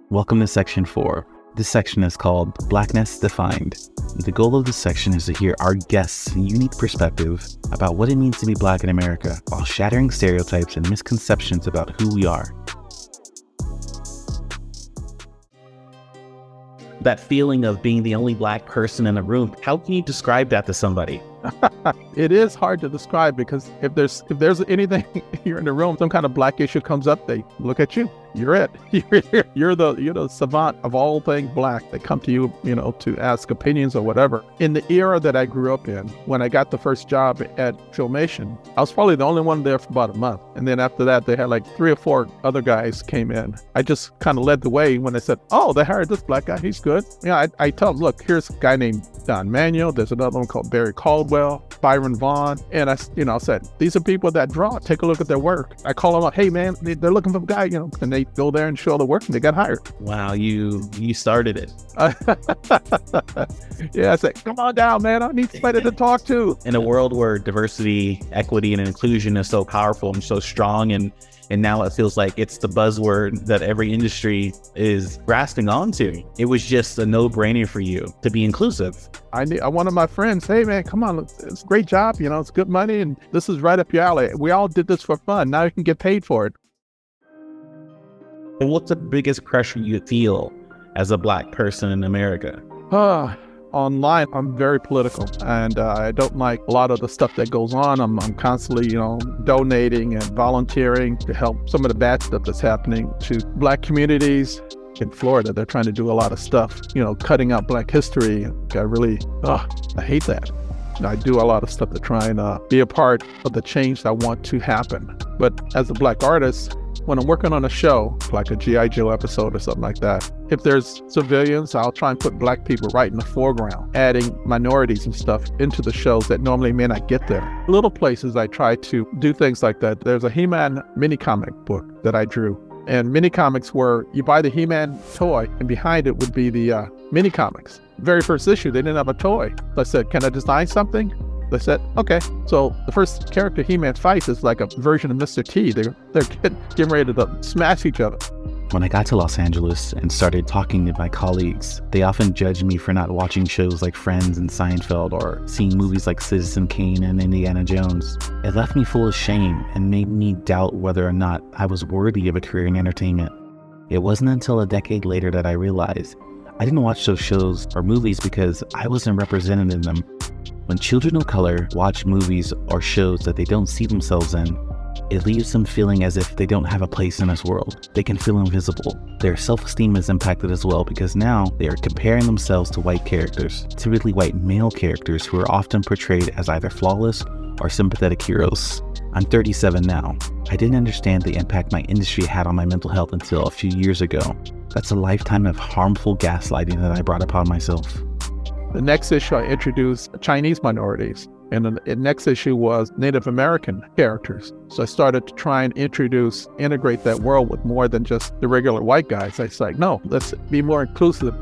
Welcome to Section 4. This section is called Blackness Defined. The goal of this section is to hear our guests' unique perspective about what it means to be Black in America while shattering stereotypes and misconceptions about who we are. That feeling of being the only Black person in a room, how can you describe that to somebody? It is hard to describe because if there's anything you're in the room, some kind of Black issue comes up, they look at you. You're it. You're the savant of all things Black. They come to you, to ask opinions or whatever. In the era that I grew up in, when I got the first job at Filmation, I was probably the only one there for about a month. And then after that, they had like 3 or 4 other guys came in. I just kind of led the way when they said, oh, they hired this Black guy. He's good. I tell them, look, here's a guy named Don Manuel. There's another one called Barry Caldwell, Byron Vaughn. And I said, these are people that draw. Take a look at their work. I call them up, hey man, they're looking for a guy, and they go there and show the work and they got hired. Wow, you started it. Yeah, I said, come on down, man. I need somebody to talk to. In a world where diversity, equity, and inclusion is so powerful and so strong, and now it feels like it's the buzzword that every industry is grasping onto. It was just a no-brainer for you to be inclusive. I one of my friends, hey man, come on, it's a great job, it's good money, and this is right up your alley. We all did this for fun. Now you can get paid for it. And what's the biggest pressure you feel as a Black person in America? online, I'm very political, and I don't like a lot of the stuff that goes on. I'm constantly, donating and volunteering to help some of the bad stuff that's happening to Black communities. In Florida, they're trying to do a lot of stuff, cutting out Black history. I hate that. I do a lot of stuff to try and be a part of the change that I want to happen. But as a Black artist, when I'm working on a show, like a G.I. Joe episode or something like that, if there's civilians, I'll try and put Black people right in the foreground, adding minorities and stuff into the shows that normally may not get there. Little places I try to do things like that. There's a He-Man mini comic book that I drew. And mini comics were, you buy the He-Man toy, and behind it would be the mini comics. Very first issue, they didn't have a toy. So I said, can I design something? They said, okay. So the first character He-Man fights is like a version of Mr. T. They're getting ready to smash each other. When I got to Los Angeles and started talking to my colleagues, they often judged me for not watching shows like Friends and Seinfeld or seeing movies like Citizen Kane and Indiana Jones. It left me full of shame and made me doubt whether or not I was worthy of a career in entertainment. It wasn't until a decade later that I realized I didn't watch those shows or movies because I wasn't represented in them. When children of color watch movies or shows that they don't see themselves in, it leaves them feeling as if they don't have a place in this world. They can feel invisible. Their self-esteem is impacted as well because now they are comparing themselves to white characters, typically white male characters who are often portrayed as either flawless or sympathetic heroes. I'm 37 now. I didn't understand the impact my industry had on my mental health until a few years ago. That's a lifetime of harmful gaslighting that I brought upon myself. The next issue, I introduced Chinese minorities. And the next issue was Native American characters. So I started to try and integrate that world with more than just the regular white guys. I was like, no, let's be more inclusive.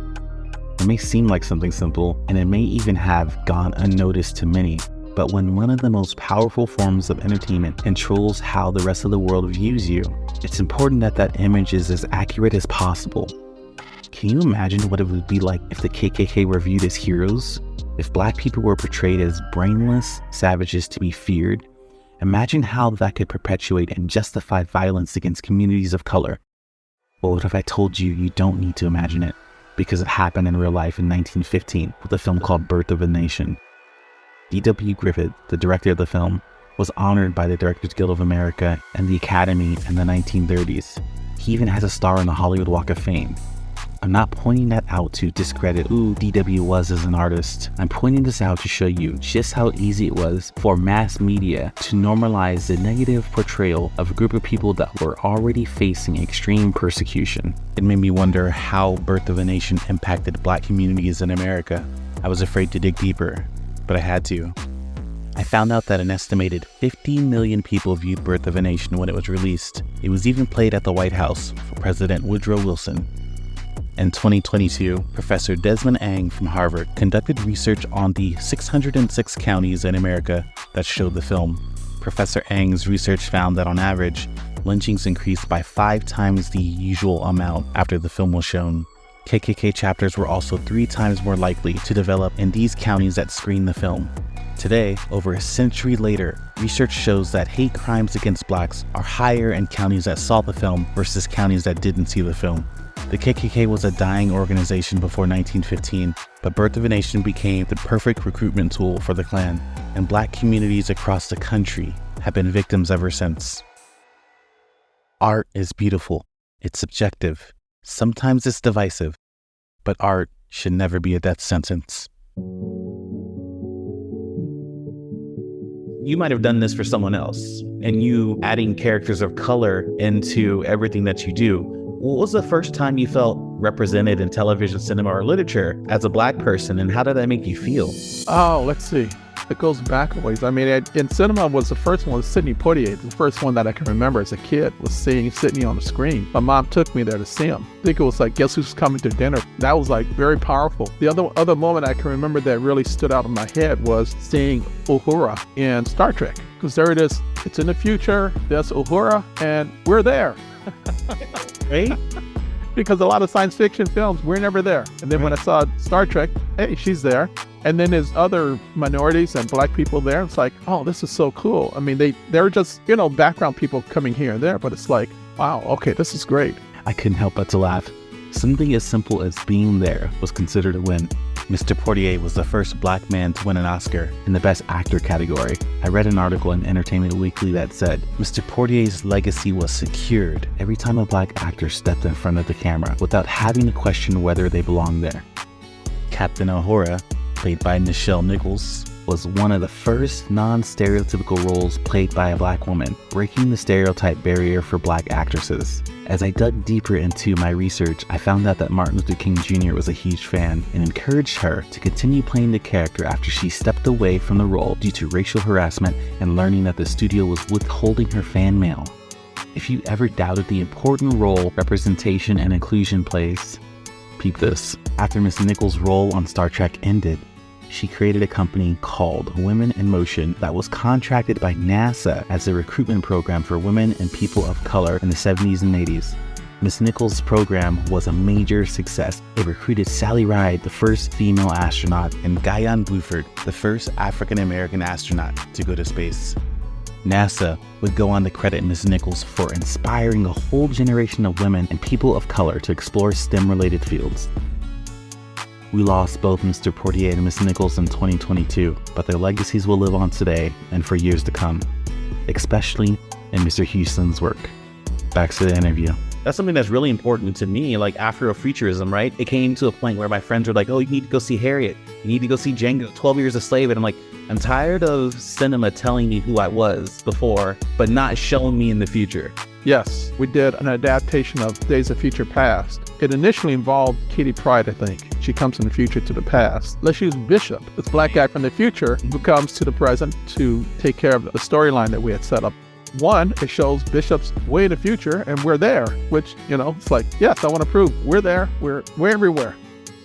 It may seem like something simple, and it may even have gone unnoticed to many. But when one of the most powerful forms of entertainment controls how the rest of the world views you, it's important that that image is as accurate as possible. Can you imagine what it would be like if the KKK were viewed as heroes? If Black people were portrayed as brainless savages to be feared? Imagine how that could perpetuate and justify violence against communities of color. Well, what if I told you you don't need to imagine it? Because it happened in real life in 1915 with a film called Birth of a Nation. D.W. Griffith, the director of the film, was honored by the Directors Guild of America and the Academy in the 1930s. He even has a star on the Hollywood Walk of Fame. I'm not pointing that out to discredit who DW was as an artist. I'm pointing this out to show you just how easy it was for mass media to normalize the negative portrayal of a group of people that were already facing extreme persecution. It made me wonder how Birth of a Nation impacted Black communities in America. I was afraid to dig deeper, but I had to. I found out that an estimated 50 million people viewed Birth of a Nation when it was released. It was even played at the White House for President Woodrow Wilson. In 2022, Professor Desmond Ang from Harvard conducted research on the 606 counties in America that showed the film. Professor Ang's research found that on average, lynchings increased by 5 times the usual amount after the film was shown. KKK chapters were also 3 times more likely to develop in these counties that screened the film. Today, over a century later, research shows that hate crimes against Blacks are higher in counties that saw the film versus counties that didn't see the film. The KKK was a dying organization before 1915, but Birth of a Nation became the perfect recruitment tool for the Klan, and Black communities across the country have been victims ever since. Art is beautiful. It's subjective. Sometimes it's divisive, but art should never be a death sentence. You might have done this for someone else, and you adding characters of color into everything that you do. What was the first time you felt represented in television, cinema, or literature as a Black person, and how did that make you feel? Oh, let's see. It goes back a ways. I mean, in cinema was the first one was Sidney Poitier. The first one that I can remember as a kid was seeing Sidney on the screen. My mom took me there to see him. I think it was like Guess Who's Coming to Dinner. That was like very powerful. The other moment I can remember that really stood out in my head was seeing Uhura in Star Trek. Because there it is. It's in the future. There's Uhura, and we're there. Right? Because a lot of science fiction films, we're never there. And then when I saw Star Trek, hey, she's there. And then there's other minorities and Black people there. It's like, oh, this is so cool. I mean, they're just, background people coming here and there, but it's like, wow, okay, this is great. I couldn't help but to laugh. Something as simple as being there was considered a win. Mr. Portier was the first black man to win an Oscar in the Best Actor category. I read an article in Entertainment Weekly that said, Mr. Portier's legacy was secured every time a black actor stepped in front of the camera without having to question whether they belonged there. Captain Uhura, played by Nichelle Nichols, was one of the first non-stereotypical roles played by a black woman, breaking the stereotype barrier for black actresses. As I dug deeper into my research, I found out that Martin Luther King Jr. was a huge fan and encouraged her to continue playing the character after she stepped away from the role due to racial harassment and learning that the studio was withholding her fan mail. If you ever doubted the important role representation and inclusion plays, peep this. After Miss Nichols' role on Star Trek ended, she created a company called Women in Motion that was contracted by NASA as a recruitment program for women and people of color in the 70s and 80s. Miss Nichols' program was a major success. It recruited Sally Ride, the first female astronaut, and Guyan Bluford, the first African-American astronaut to go to space. NASA would go on to credit Miss Nichols for inspiring a whole generation of women and people of color to explore STEM-related fields. We lost both Mr. Portier and Miss Nichols in 2022, but their legacies will live on today and for years to come, especially in Mr. Houston's work. Back to the interview. That's something that's really important to me, like Afrofuturism, right? It came to a point where my friends were like, oh, you need to go see Harriet. You need to go see Django, 12 Years a Slave. And I'm like, I'm tired of cinema telling me who I was before, but not showing me in the future. Yes, we did an adaptation of Days of Future Past. It initially involved Kitty Pryde, I think. She comes from the future to the past. Let's use Bishop, this black guy from the future who comes to the present to take care of the storyline that we had set up. One, it shows Bishop's way in the future and we're there, which, it's like, yes, I want to prove we're there, we're everywhere.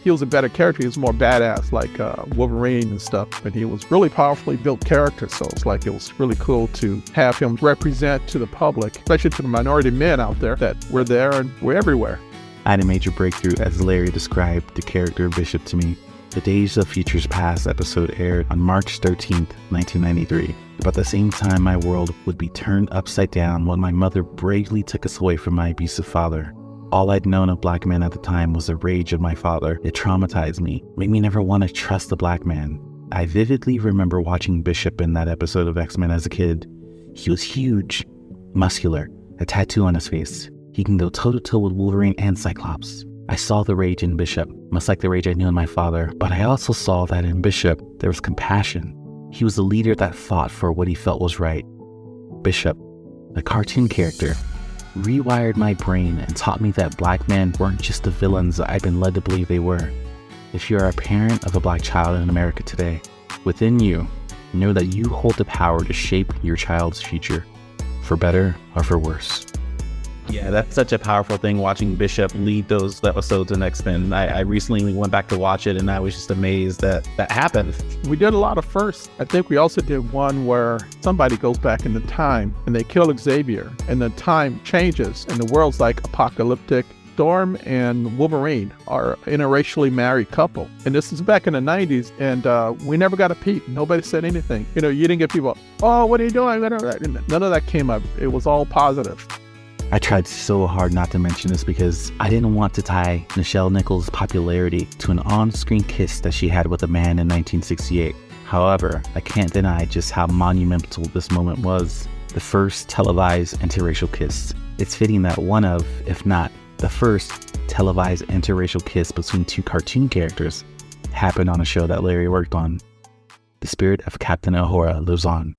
He was a better character. He was more badass, like Wolverine and stuff, but he was really powerfully built character. So it's like, it was really cool to have him represent to the public, especially to the minority men out there, that we're there and we're everywhere. I had a major breakthrough as Larry described the character of Bishop to me. The Days of Futures Past episode aired on March 13th, 1993. About the same time my world would be turned upside down when my mother bravely took us away from my abusive father. All I'd known of black men at the time was the rage of my father. It traumatized me, made me never want to trust a black man. I vividly remember watching Bishop in that episode of X-Men as a kid. He was huge, muscular, a tattoo on his face. He can go toe-to-toe with Wolverine and Cyclops. I saw the rage in Bishop, much like the rage I knew in my father, but I also saw that in Bishop, there was compassion. He was a leader that fought for what he felt was right. Bishop, the cartoon character, rewired my brain and taught me that black men weren't just the villains I'd been led to believe they were. If you're a parent of a black child in America today, within you, know that you hold the power to shape your child's future, for better or for worse. Yeah, that's such a powerful thing, watching Bishop lead those episodes in X-Men. I recently went back to watch it and I was just amazed that that happened. We did a lot of firsts. I think we also did one where somebody goes back in the time and they kill Xavier and the time changes and the world's like apocalyptic. Storm and Wolverine are an interracially married couple. And this is back in the 90s and we never got a peep. Nobody said anything. You didn't get people, oh, what are you doing? None of that came up. It was all positive. I tried so hard not to mention this because I didn't want to tie Nichelle Nichols' popularity to an on-screen kiss that she had with a man in 1968. However, I can't deny just how monumental this moment was. The first televised interracial kiss. It's fitting that one of, if not the first, televised interracial kiss between two cartoon characters happened on a show that Larry worked on. The spirit of Captain Uhura lives on.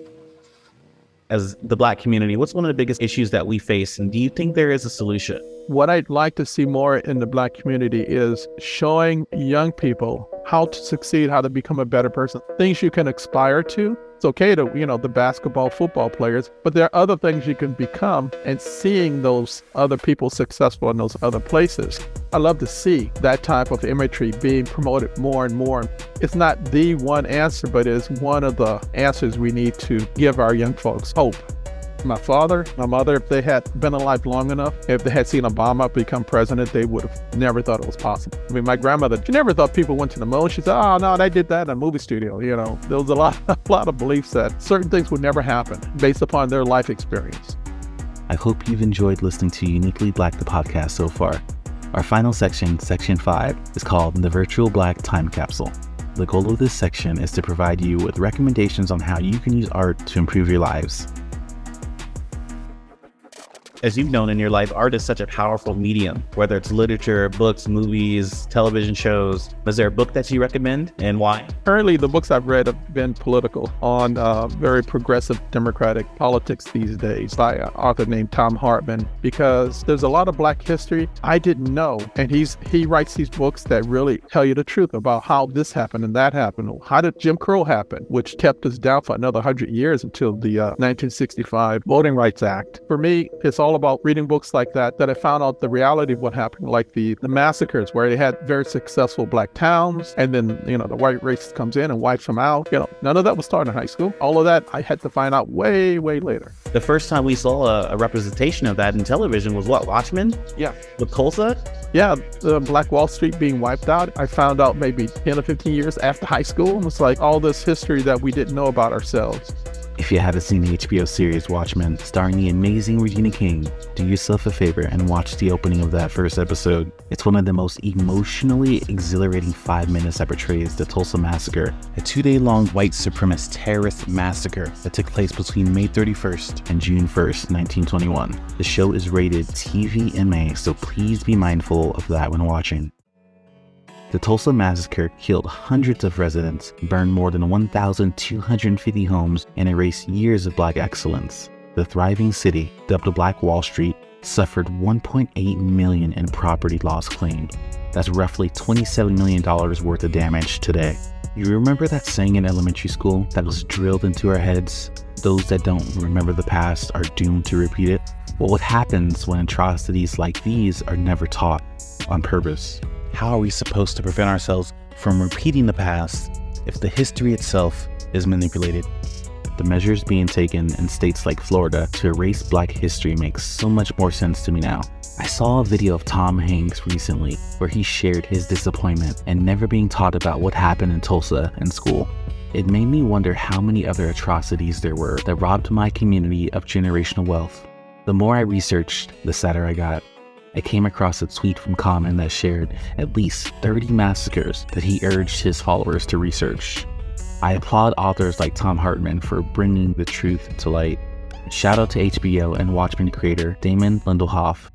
As the black community, what's one of the biggest issues that we face, and do you think there is a solution? What I'd like to see more in the black community is showing young people how to succeed, how to become a better person, things you can aspire to. It's okay to, the basketball, football players, but there are other things you can become, and seeing those other people successful in those other places. I love to see that type of imagery being promoted more and more. It's not the one answer, but it's one of the answers we need to give our young folks hope. My father, my mother, if they had been alive long enough, if they had seen Obama become president, they would have never thought it was possible. I mean, my grandmother, she never thought people went to the moon. She said, oh, no, they did that in a movie studio. There was a lot of beliefs that certain things would never happen based upon their life experience. I hope you've enjoyed listening to Uniquely Black, the podcast so far. Our final section, Section 5, is called the Virtual Black Time Capsule. The goal of this section is to provide you with recommendations on how you can use art to improve your lives. As you've known in your life, art is such a powerful medium, whether it's literature, books, movies, television shows. Is there a book that you recommend and why? Currently, the books I've read have been political on very progressive democratic politics these days by an author named Tom Hartman, because there's a lot of Black history I didn't know. And he writes these books that really tell you the truth about how this happened and that happened. How did Jim Crow happen, which kept us down for another 100 years until the 1965 Voting Rights Act. For me, it's all about reading books like that I found out the reality of what happened, like the massacres where they had very successful Black towns, and then, the white race comes in and wipes them out. None of that was taught in high school. All of that I had to find out way, way later. The first time we saw a representation of that in television was what, Watchmen? Yeah. With Tulsa? Yeah, the Black Wall Street being wiped out. I found out maybe 10 or 15 years after high school. It was like all this history that we didn't know about ourselves. If you haven't seen the HBO series Watchmen, starring the amazing Regina King, do yourself a favor and watch the opening of that first episode. It's one of the most emotionally exhilarating 5 minutes that portrays the Tulsa Massacre, a 2-day-long white supremacist terrorist massacre that took place between May 31st and June 1st, 1921. The show is rated TVMA, so please be mindful of that when watching. The Tulsa Massacre killed hundreds of residents, burned more than 1,250 homes, and erased years of Black excellence. The thriving city, dubbed Black Wall Street, suffered $1.8 million in property loss claimed. That's roughly $27 million worth of damage today. You remember that saying in elementary school that was drilled into our heads? Those that don't remember the past are doomed to repeat it. Well, what happens when atrocities like these are never taught on purpose? How are we supposed to prevent ourselves from repeating the past if the history itself is manipulated? The measures being taken in states like Florida to erase Black history makes so much more sense to me now. I saw a video of Tom Hanks recently where he shared his disappointment and never being taught about what happened in Tulsa in school. It made me wonder how many other atrocities there were that robbed my community of generational wealth. The more I researched, the sadder I got. I came across a tweet from Common that shared at least 30 massacres that he urged his followers to research. I applaud authors like Tom Hartman for bringing the truth to light. Shout out to HBO and Watchmen creator Damon Lindelof.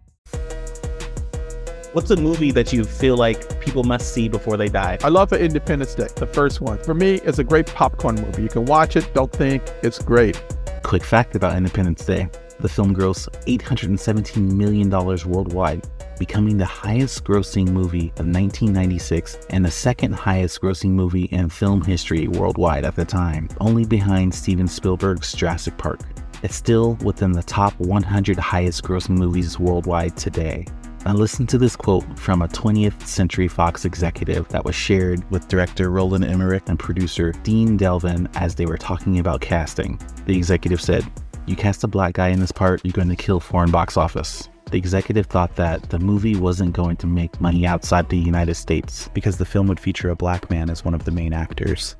What's a movie that you feel like people must see before they die? I love Independence Day, the first one. For me, it's a great popcorn movie. You can watch it, don't think, it's great. Quick fact about Independence Day. The film grossed $817 million worldwide, becoming the highest grossing movie of 1996 and the second highest grossing movie in film history worldwide at the time, only behind Steven Spielberg's Jurassic Park. It's still within the top 100 highest grossing movies worldwide today. Now listen to this quote from a 20th Century Fox executive that was shared with director Roland Emmerich and producer Dean Delvin as they were talking about casting. The executive said, "You cast a Black guy in this part, you're going to kill foreign box office." The executive thought that the movie wasn't going to make money outside the United States because the film would feature a Black man as one of the main actors.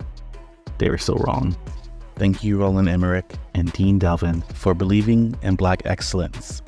They were so wrong. Thank you, Roland Emmerich and Dean Delvin, for believing in Black excellence.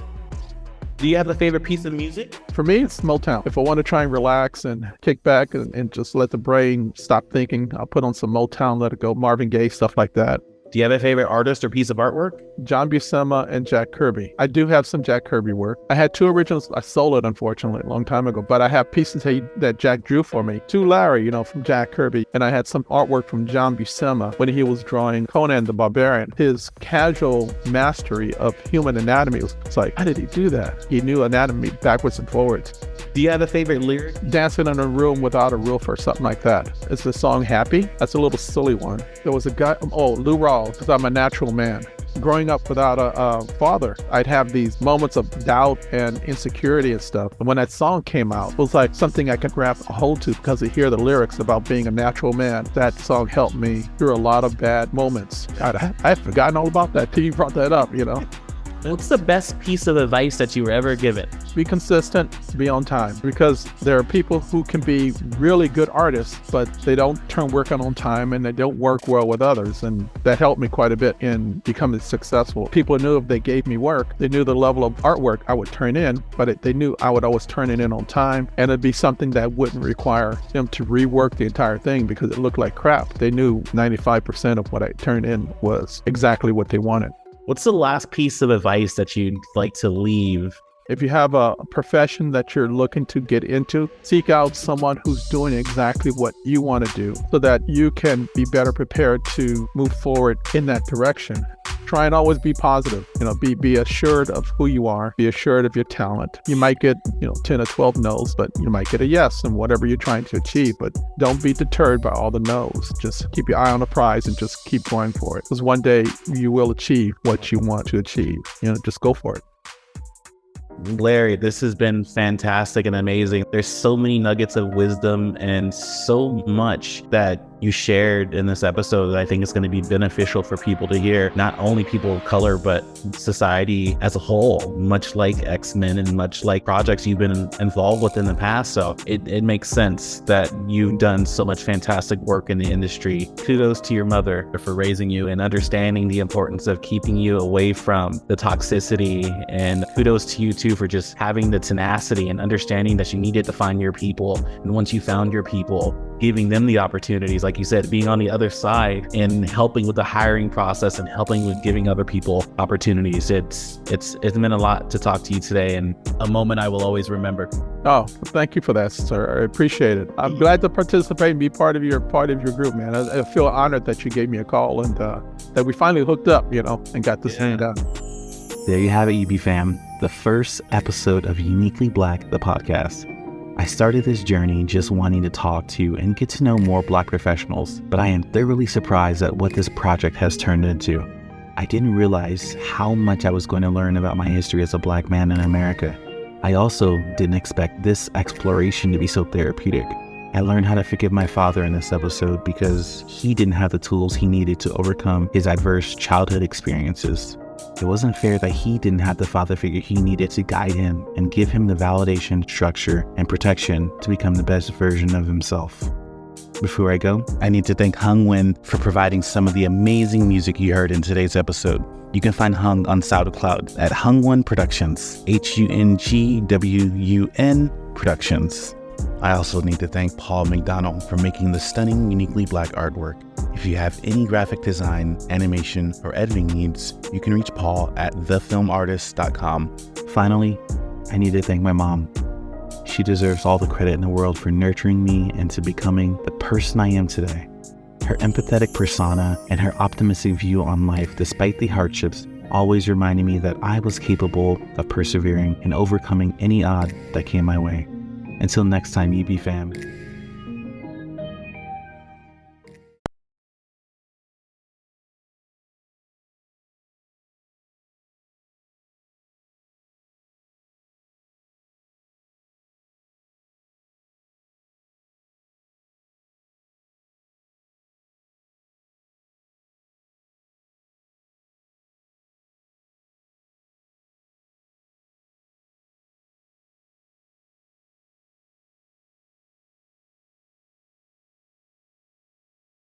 Do you have a favorite piece of music? For me, it's Motown. If I want to try and relax and kick back and just let the brain stop thinking, I'll put on some Motown, let it go, Marvin Gaye, stuff like that. Do you have a favorite artist or piece of artwork? John Buscema and Jack Kirby. I do have some Jack Kirby work. I had 2 originals. I sold it, unfortunately, a long time ago. But I have pieces that Jack drew for me. To Larry, from Jack Kirby. And I had some artwork from John Buscema when he was drawing Conan the Barbarian. His casual mastery of human anatomy was like, how did he do that? He knew anatomy backwards and forwards. Do you have a favorite lyric? Dancing in a room without a roof or something like that. It's the song Happy. That's a little silly one. There was a guy, Lou Rawls, because I'm a natural man. Growing up without a father, I'd have these moments of doubt and insecurity and stuff. And when that song came out, it was like something I could grab a hold to because I hear the lyrics about being a natural man. That song helped me through a lot of bad moments. I had forgotten all about that till you brought that up, What's the best piece of advice that you were ever given? Be consistent, be on time, because there are people who can be really good artists, but they don't turn work on time and they don't work well with others. And that helped me quite a bit in becoming successful. People knew if they gave me work, they knew the level of artwork I would turn in, but they knew I would always turn it in on time. And it'd be something that wouldn't require them to rework the entire thing because it looked like crap. They knew 95% of what I turned in was exactly what they wanted. What's the last piece of advice that you'd like to leave? If you have a profession that you're looking to get into, seek out someone who's doing exactly what you want to do so that you can be better prepared to move forward in that direction. Try and always be positive, be assured of who you are, be assured of your talent. You might get, 10 or 12 no's, but you might get a yes in whatever you're trying to achieve, but don't be deterred by all the no's. Just keep your eye on the prize and just keep going for it. Because one day you will achieve what you want to achieve. Just go for it. Larry, this has been fantastic and amazing. There's so many nuggets of wisdom and so much that you shared in this episode that I think is going to be beneficial for people to hear, not only people of color, but society as a whole, much like X-Men and much like projects you've been involved with in the past. So it makes sense that you've done so much fantastic work in the industry. Kudos to your mother for raising you and understanding the importance of keeping you away from the toxicity, and kudos to you too for just having the tenacity and understanding that you needed to find your people. And once you found your people, giving them the opportunities, like you said, being on the other side and helping with the hiring process and helping with giving other people opportunities. It's meant a lot to talk to you today, and a moment I will always remember. Oh, thank you for that, sir. I appreciate it. I'm glad to participate and be part of your group, man. I feel honored that you gave me a call and that we finally hooked up, and got this thing done. There you have it, UB fam. The first episode of Uniquely Black, the podcast. I started this journey just wanting to talk to and get to know more Black professionals, but I am thoroughly surprised at what this project has turned into. I didn't realize how much I was going to learn about my history as a Black man in America. I also didn't expect this exploration to be so therapeutic. I learned how to forgive my father in this episode because he didn't have the tools he needed to overcome his adverse childhood experiences. It wasn't fair that he didn't have the father figure he needed to guide him and give him the validation, structure, and protection to become the best version of himself. Before I go, I need to thank Hung Nguyen for providing some of the amazing music you heard in today's episode. You can find Hung on SoundCloud at Hung Nguyen Productions, HUNGWUN Productions. I also need to thank Paul McDonald for making the stunning Uniquely Black artwork. If you have any graphic design, animation, or editing needs, you can reach Paul at thefilmartist.com. Finally, I need to thank my mom. She deserves all the credit in the world for nurturing me into becoming the person I am today. Her empathetic persona and her optimistic view on life despite the hardships always reminded me that I was capable of persevering and overcoming any odd that came my way. Until next time, UB fam.